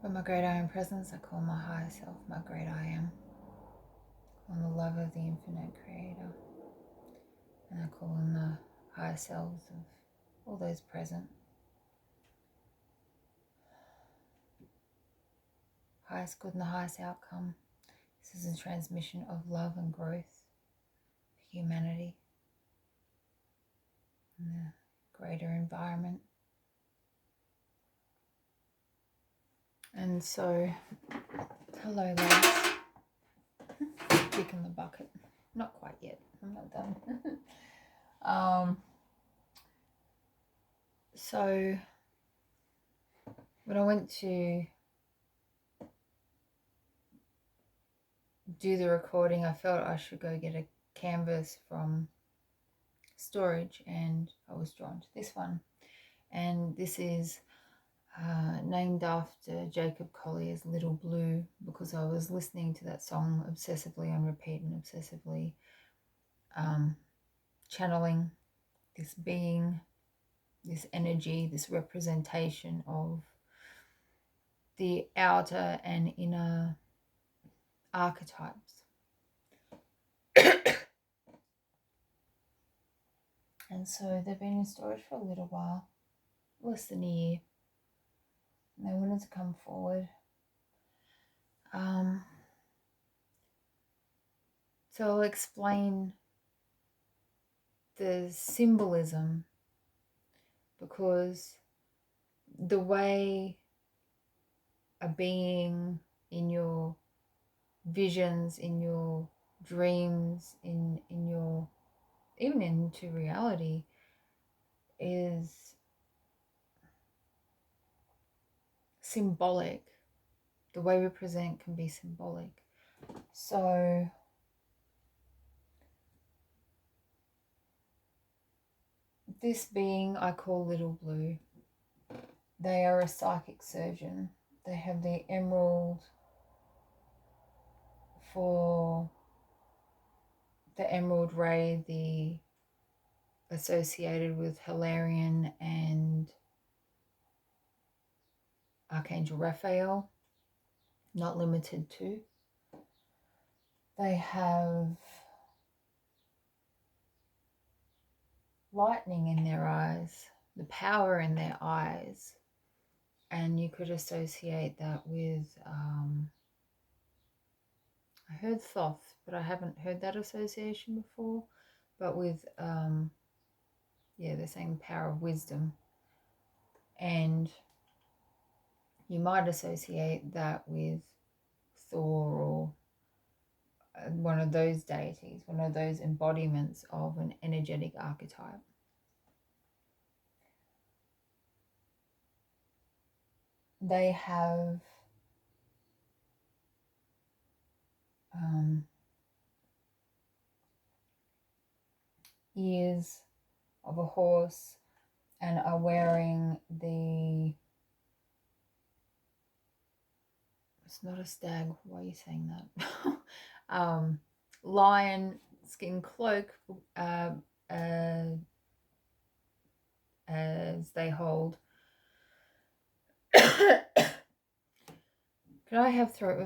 From my great I am presence, I call my higher self my great I am. On the love of the infinite creator. And I call on the higher selves of all those present. Highest good and the highest outcome. This is a transmission of love and growth for humanity and the greater environment. And so, hello ladies. Kicking the bucket. Not quite yet. I'm not done. So when I went to do the recording, I felt I should go get a canvas from storage, and I was drawn to this one. And this is named after Jacob Collier's Little Blue, because I was listening to that song obsessively on repeat and obsessively channeling this being, this energy, this representation of the outer and inner archetypes. And so they've been in storage for a little while, less than a year. And they wanted to come forward. So I'll explain the symbolism, because the way a being in your visions, in your dreams, in your, even into reality, is symbolic. The way we present can be symbolic. So this being I call Little Blue. They are a psychic surgeon. They have the emerald for the emerald ray, the associated with Hilarion and Archangel Raphael, not limited to. They have lightning in their eyes, the power in their eyes, and you could associate that with, I heard Thoth, but I haven't heard that association before, but with, they're saying the power of wisdom. And you might associate that with Thor or one of those deities, one of those embodiments of an energetic archetype. They have ears of a horse and are wearing the, it's not a stag, why are you saying that? Lion skin cloak as they hold. Could I have help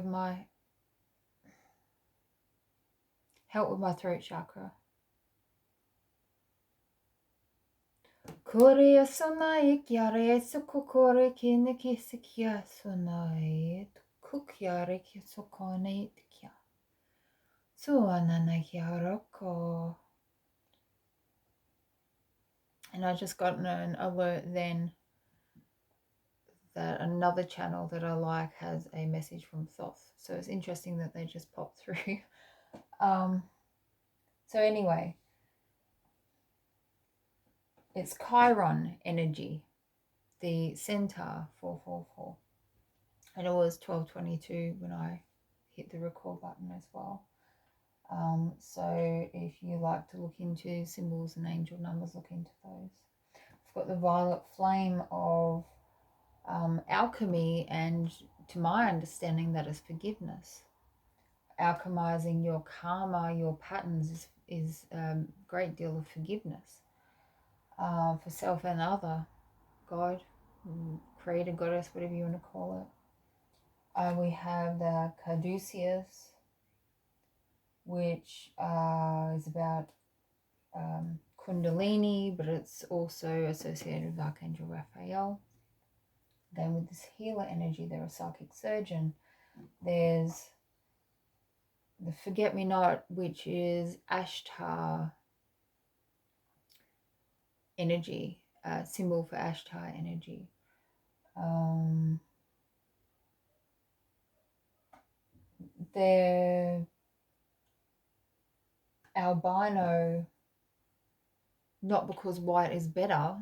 with my throat chakra? Kore sonai kiare sukukore kineki sikia sonai kukiare kisokone kia. Suanana kiaroko. And I just got an alert then that another channel that I like has a message from Thoth. So it's interesting that they just popped through. So anyway, it's Chiron energy, the centaur 444. And it was 12:22 when I hit the record button as well. So if you like to look into symbols and angel numbers, look into those. I've got the violet flame of alchemy, and to my understanding that is forgiveness. Alchemizing your karma, your patterns is a great deal of forgiveness for self and other, God, creator, goddess, whatever you want to call it. We have the caduceus, which is about Kundalini, but it's also associated with Archangel Raphael. Then with this healer energy, they're a psychic surgeon. There's the forget-me-not, which is Ashtar energy, symbol for Ashtar energy. They're albino, not because white is better,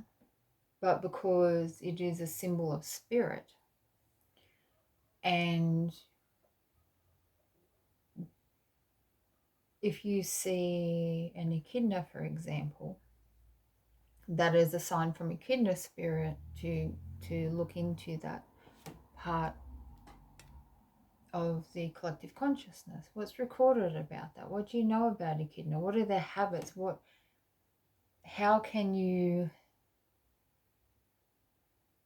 but because it is a symbol of spirit. And if you see an echidna, for example, that is a sign from echidna spirit to look into that part of the collective consciousness. What's recorded about that? What do you know about echidna? What are their habits? How can you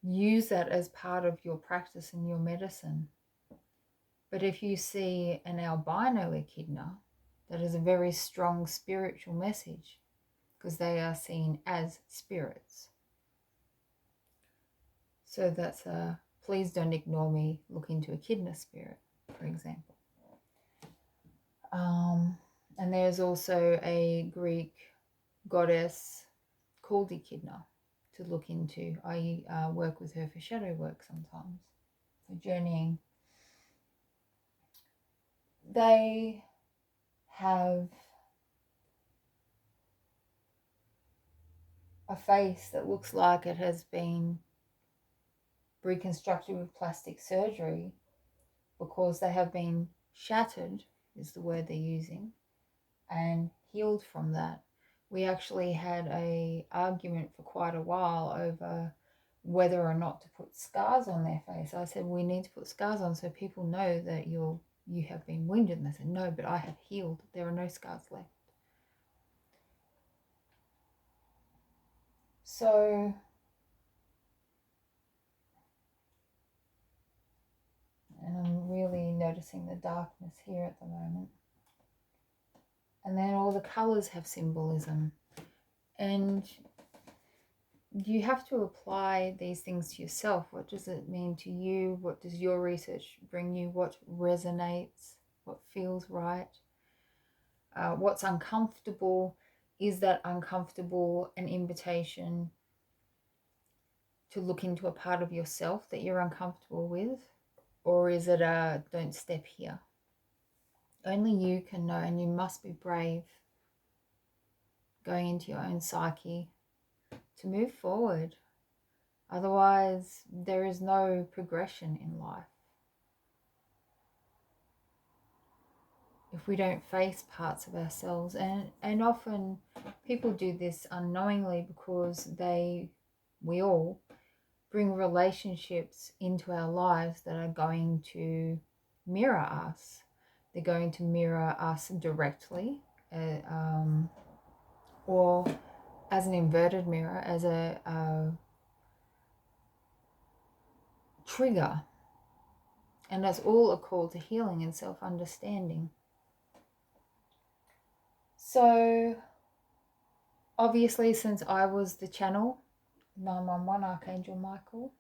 use that as part of your practice and your medicine? But if you see an albino echidna, that is a very strong spiritual message, because they are seen as spirits. So that's a please don't ignore me, look into echidna spirit, for example. And there's also a Greek goddess called Echidna to look into. I work with her for shadow work sometimes, for journeying. They have a face that looks like it has been reconstructed with plastic surgery, because they have been shattered, is the word they're using, and healed from that. We actually had an argument for quite a while over whether or not to put scars on their face. I said, we need to put scars on so people know that you have been wounded. And they said, no, but I have healed. There are no scars left. So and I'm really noticing the darkness here at the moment. And then all the colors have symbolism. And you have to apply these things to yourself. What does it mean to you? What does your research bring you? What resonates? What feels right? What's uncomfortable? Is that uncomfortable an invitation to look into a part of yourself that you're uncomfortable with? Or is it a don't step here? Only you can know, and you must be brave going into your own psyche to move forward. Otherwise, there is no progression in life. If we don't face parts of ourselves, and often people do this unknowingly, because we all bring relationships into our lives that are going to mirror us. They're going to mirror us directly, or as an inverted mirror, as a trigger. And that's all a call to healing and self-understanding. So obviously, since I was the channel, 911 Archangel Michael.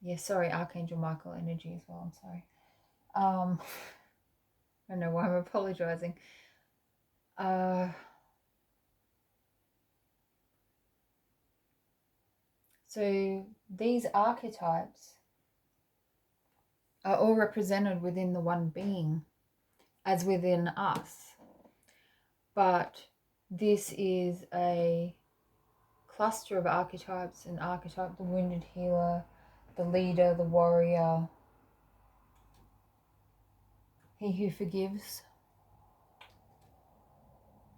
Yeah, sorry, Archangel Michael energy as well, I'm sorry. I don't know why I'm apologizing. So these archetypes are all represented within the one being, as within us. But this is a cluster of archetypes: an archetype, the wounded healer, the leader, the warrior, he who forgives.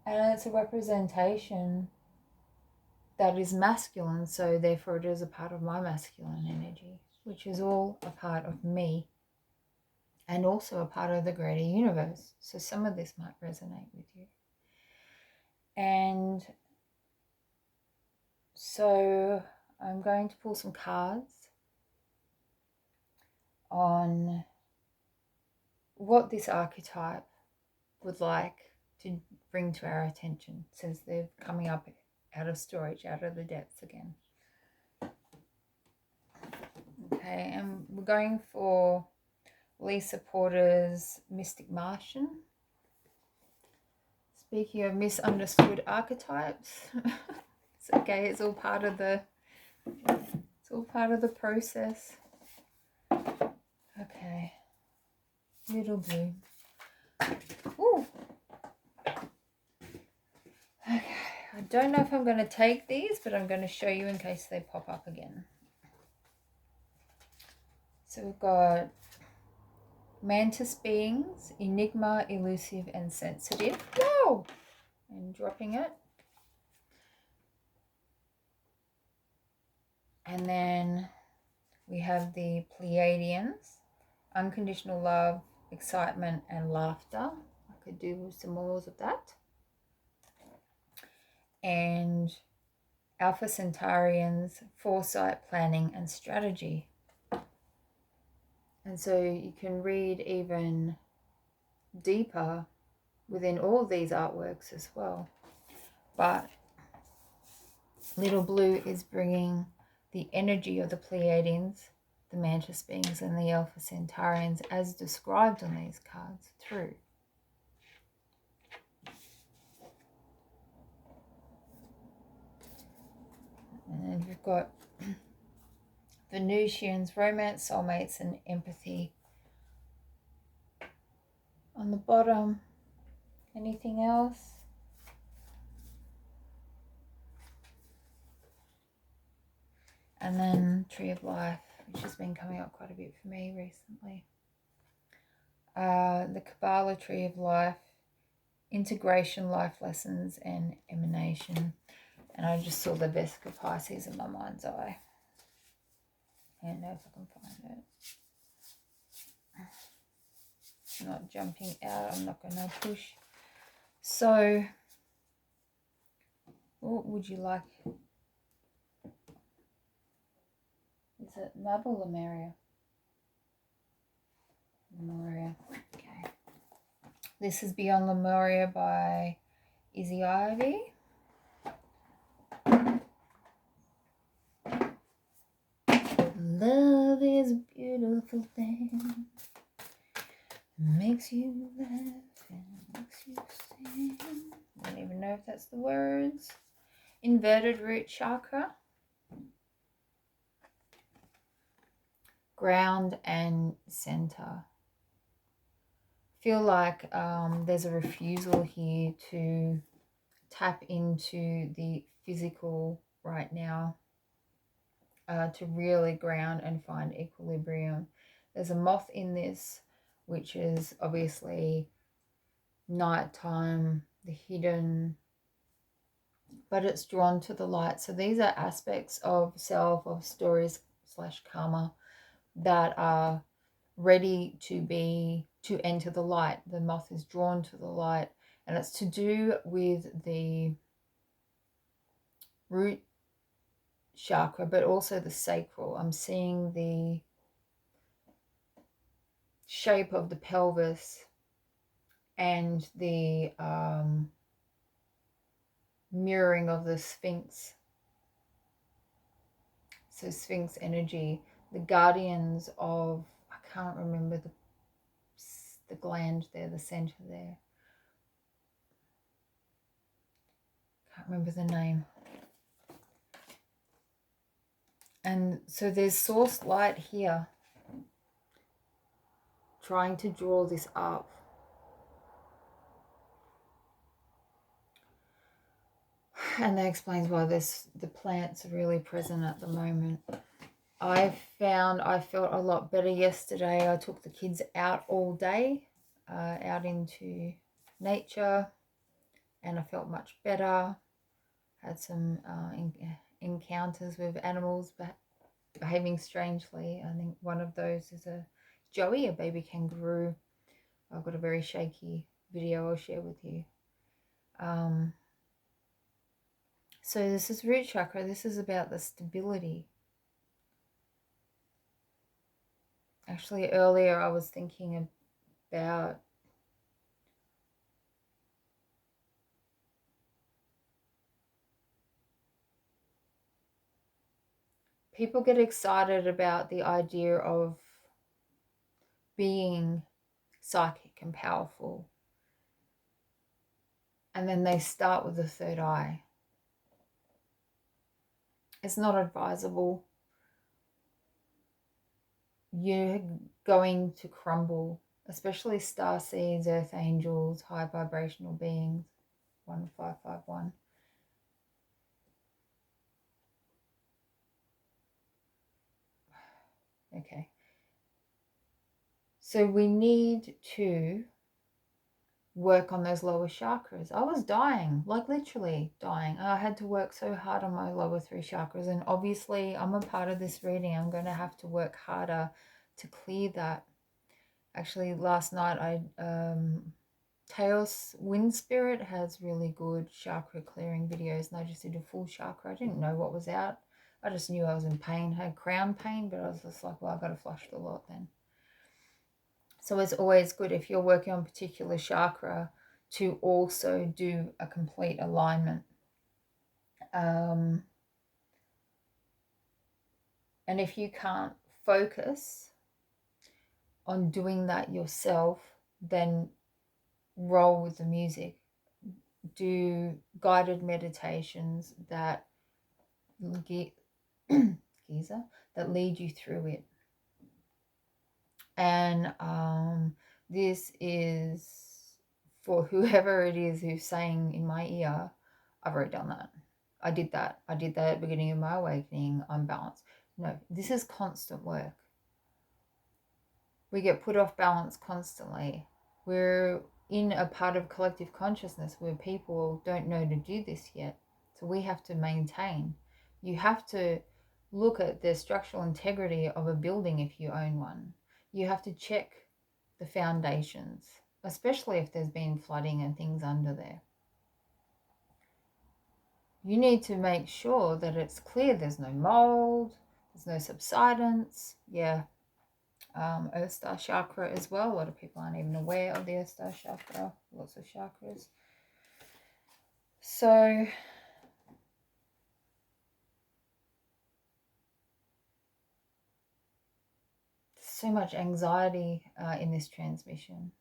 And it's a representation that is masculine, so therefore it is a part of my masculine energy, which is all a part of me and also a part of the greater universe. So some of this might resonate with you. And so I'm going to pull some cards on what this archetype would like to bring to our attention since they're coming up out of storage, out of the depths again. Okay, and we're going for Lisa Porter's Mystic Martian. Speaking of misunderstood archetypes, it's okay, it's all part of the process. Okay. Little blue. Ooh. Okay, I don't know if I'm going to take these, but I'm going to show you in case they pop up again. So we've got Mantis Beings, Enigma, Elusive, and Sensitive. Whoa! And dropping it. And then we have the Pleiadians, Unconditional Love, Excitement, and Laughter. I could do some more of that. And Alpha Centaurians, Foresight, Planning, and Strategy. And so you can read even deeper within all of these artworks as well. But Little Blue is bringing the energy of the Pleiadians, the Mantis Beings, and the Alpha Centaurians as described on these cards through. And then we've got Venusians, Romance, Soulmates, and Empathy. On the bottom, anything else? And then Tree of Life, which has been coming up quite a bit for me recently. The Kabbalah Tree of Life, Integration, Life Lessons, and Emanation. And I just saw the Vesica Pisces in my mind's eye. I don't know if I can find it. I'm not jumping out, I'm not going to push. So, what would you like? Is it Mab or Lemuria? Lemuria, okay. This is Beyond Lemuria by Izzy. Love is a beautiful thing. Makes you laugh and makes you sing. I don't even know if that's the words. Inverted root chakra. Ground and center. Feel like there's a refusal here to tap into the physical right now, to really ground and find equilibrium. There's a moth in this, which is obviously nighttime, the hidden, but it's drawn to the light. So these are aspects of self, of stories / karma that are ready to enter the light. The moth is drawn to the light, and it's to do with the root chakra, but also the sacral. I'm seeing the shape of the pelvis and the mirroring of the Sphinx. So Sphinx energy, the guardians of, I can't remember the gland there, the center there. Can't remember the name. And so there's source light here trying to draw this up. And that explains why the plants are really present at the moment. I felt a lot better yesterday. I took the kids out all day, out into nature, and I felt much better. Had some encounters with animals behaving strangely. I think one of those is a joey, a baby kangaroo. I've got a very shaky video I'll share with you. So this is root chakra. This is about the stability. Actually, earlier I was thinking about people get excited about the idea of being psychic and powerful, and then they start with the third eye. It's not advisable. You're going to crumble, especially star seeds, earth angels, high vibrational beings. 1551. Okay. So we need to work on those lower chakras. I was dying, like literally dying. I had to work so hard on my lower 3 chakras, and obviously I'm a part of this reading. I'm going to have to work harder to clear that. Actually, last night Taos Wind Spirit has really good chakra clearing videos, and I just did a full chakra. I didn't know what was out. I just knew I was in pain, had crown pain, but I was just like, well, I've got to flush the lot then. So it's always good if you're working on a particular chakra to also do a complete alignment. And if you can't focus on doing that yourself, then roll with the music. Do guided meditations that that lead you through it. And this is for whoever it is who's saying in my ear, I've already done that. I did that. I did that at the beginning of my awakening. I'm balanced. No, this is constant work. We get put off balance constantly. We're in a part of collective consciousness where people don't know to do this yet. So we have to maintain. You have to look at the structural integrity of a building if you own one. You have to check the foundations, especially if there's been flooding and things under there. You need to make sure that it's clear there's no mold, there's no subsidence. Yeah, Earth Star Chakra as well. A lot of people aren't even aware of the Earth Star Chakra. Lots of chakras. So so much anxiety in this transmission.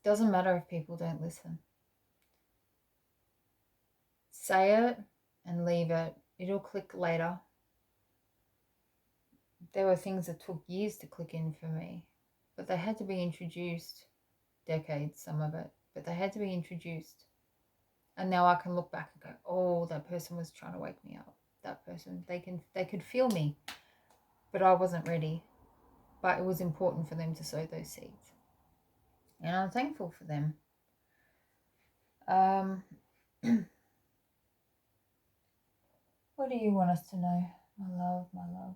Doesn't matter if people don't listen. Say it and leave it. It'll click later. There were things that took years to click in for me, but they had to be introduced. Decades, some of it, but they had to be introduced. And now I can look back and go, oh, that person was trying to wake me up. That person, they could feel me, but I wasn't ready. But it was important for them to sow those seeds, and I'm thankful for them. What do you want us to know, my love, my love?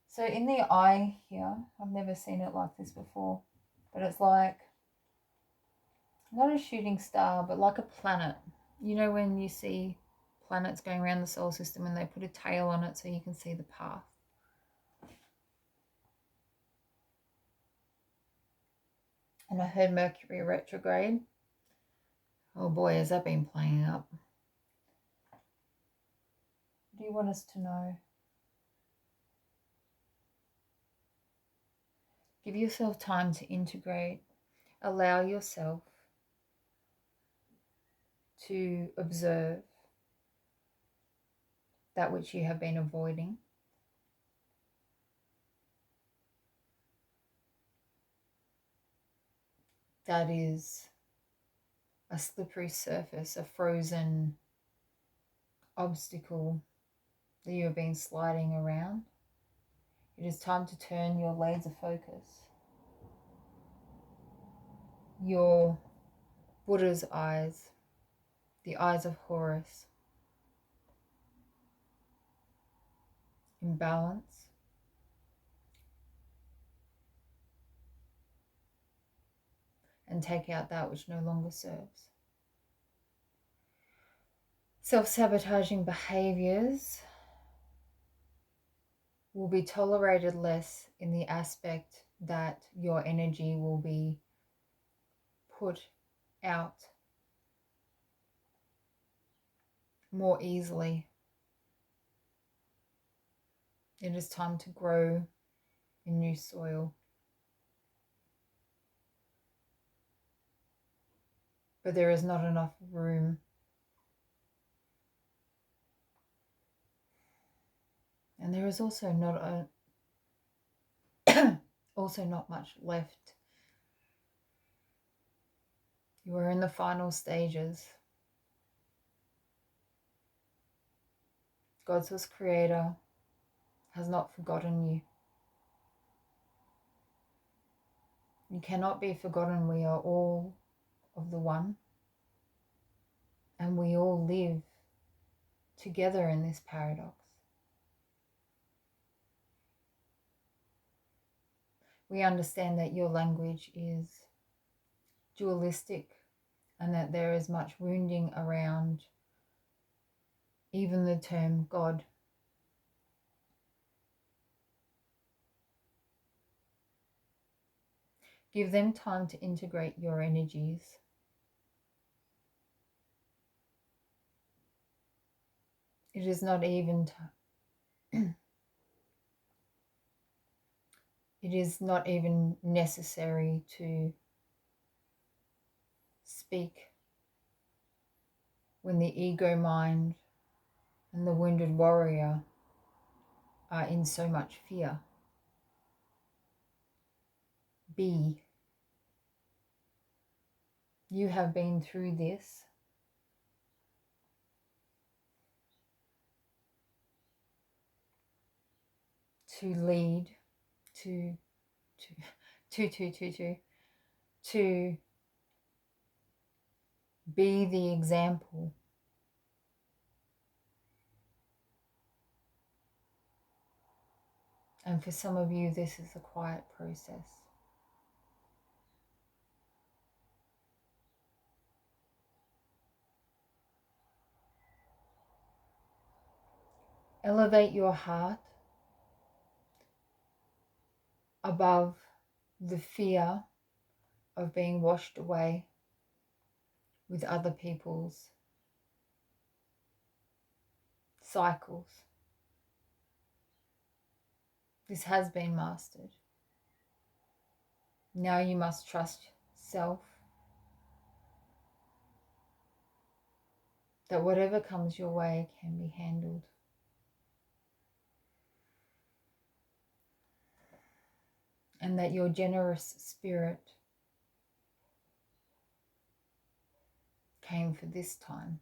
So in the eye here, I've never seen it like this before, but it's like not a shooting star, but like a planet. You know when you see planets going around the solar system and they put a tail on it so you can see the path. And I heard Mercury retrograde. Oh boy, has that been playing up. What do you want us to know? Give yourself time to integrate. Allow yourself to observe that which you have been avoiding. That is a slippery surface, a frozen obstacle that you have been sliding around. It is time to turn your laser focus, your Buddha's eyes, the eyes of Horus, in balance, and take out that which no longer serves. Self-sabotaging behaviors will be tolerated less in the aspect that your energy will be put out more easily. It is time to grow in new soil. But there is not enough room. And there is also not much left. You are in the final stages. God's source creator has not forgotten you. You cannot be forgotten. We are all of the one. And we all live together in this paradox. We understand that your language is dualistic and that there is much wounding around even the term God. Give them time to integrate your energies. It is not even it is not even necessary to speak when the ego mind and the wounded warrior are in so much fear. Be. You have been through this. To lead, to be the example. And for some of you, this is a quiet process. Elevate your heart above the fear of being washed away with other people's cycles. This has been mastered. Now you must trust self, that whatever comes your way can be handled. And that your generous spirit came for this time.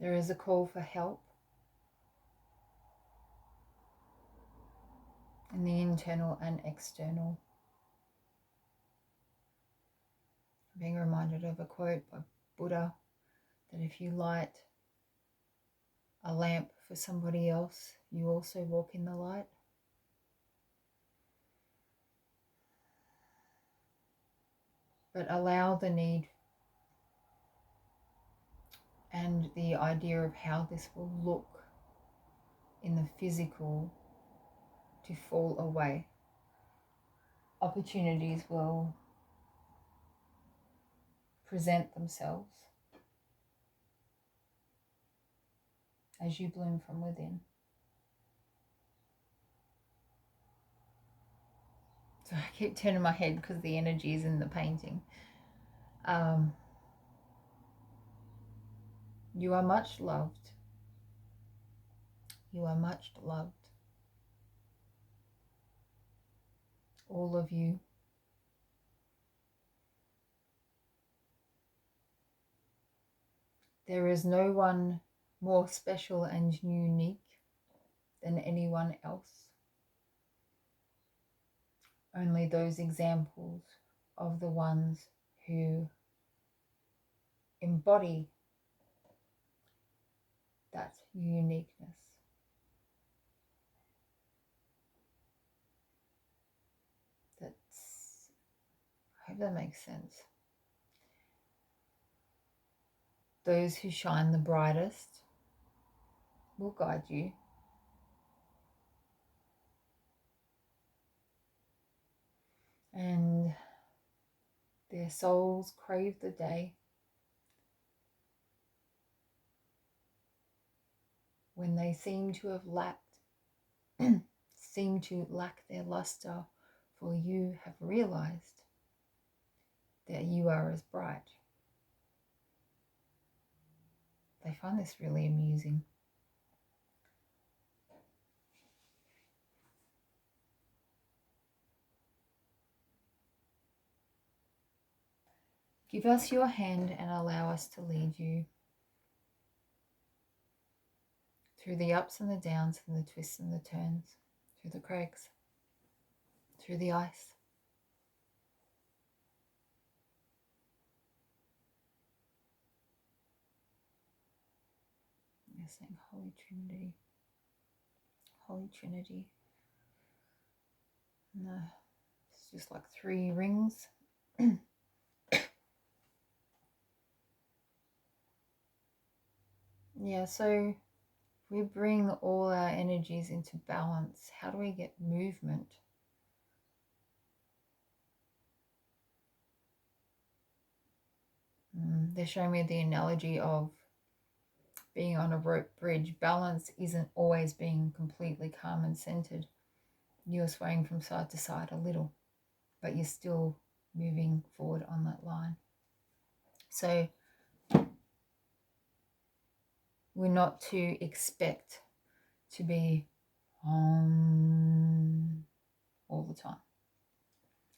There is a call for help in the internal and external. Being reminded of a quote by Buddha that if you light a lamp for somebody else, you also walk in the light. But allow the need and the idea of how this will look in the physical to fall away. Opportunities will present themselves as you bloom from within. So I keep turning my head because the energy is in the painting. You are much loved. You are much loved. All of you. There is no one more special and unique than anyone else. Only those examples of the ones who embody that uniqueness. That hope that makes sense. Those who shine the brightest will guide you. And their souls crave the day when they seem to lack their luster, for you have realized that you are as bright. They find this really amusing. Give us your hand and allow us to lead you through the ups and the downs and the twists and the turns, through the crags, through the ice. You're saying Holy Trinity. Holy Trinity. No, it's just like 3 rings. Yeah, so we bring all our energies into balance. How do we get movement? They're showing me the analogy of being on a rope bridge. Balance isn't always being completely calm and centered. You're swaying from side to side a little, but you're still moving forward on that line. So we're not to expect to be all the time.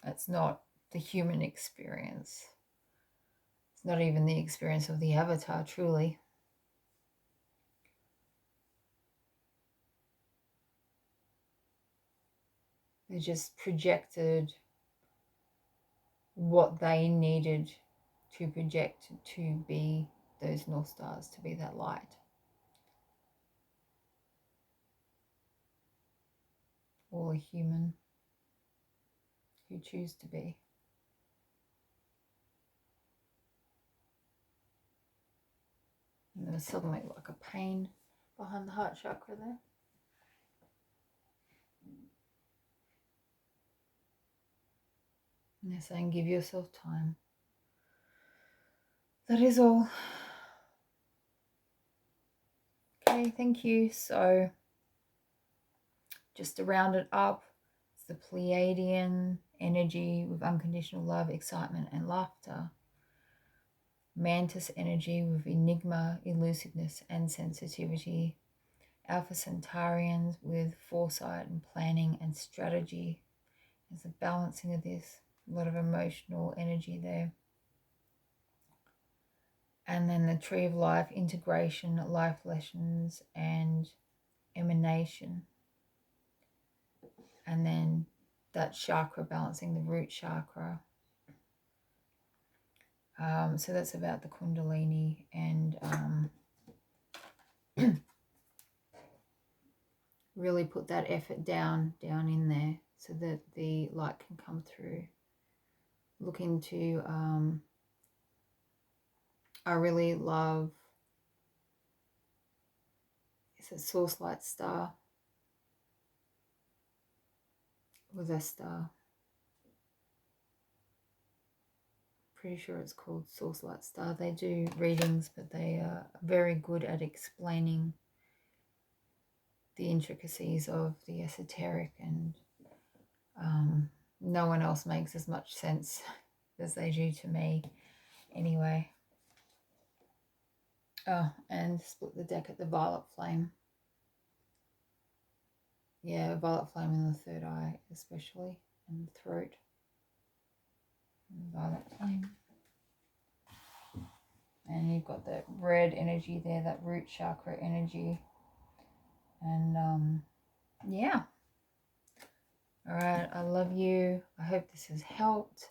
That's not the human experience. It's not even the experience of the avatar, truly. They just projected what they needed to project to be those North Stars, to be that light. Or a human who choose to be. And there was suddenly like a pain behind the heart chakra there. And they're saying, give yourself time. That is all. Okay, thank you. So, just to round it up, it's the Pleiadian energy with unconditional love, excitement, and laughter. Mantis energy with enigma, elusiveness, and sensitivity. Alpha Centaurians with foresight and planning and strategy. There's a balancing of this, a lot of emotional energy there. And then the Tree of Life, integration, life lessons, and emanation. And then that chakra balancing, the root chakra. So that's about the Kundalini and really put that effort down in there so that the light can come through. Look into, I really love, it's a source light star with a star. Pretty sure it's called Source Light Star. They do readings, but they are very good at explaining the intricacies of the esoteric, and no one else makes as much sense as they do to me anyway. Oh, and split the deck at the Violet Flame. Yeah, Violet Flame in the third eye especially, and the throat. And Violet Flame. And you've got that red energy there, that root chakra energy. And yeah. All right, I love you. I hope this has helped.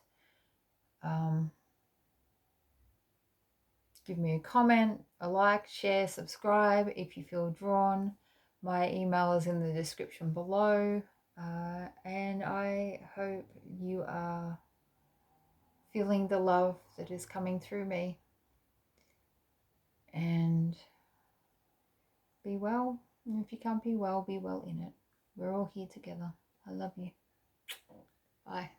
Give me a comment, a like, share, subscribe if you feel drawn. My email is in the description below. And I hope you are feeling the love that is coming through me. And be well. And if you can't be well in it. We're all here together. I love you. Bye.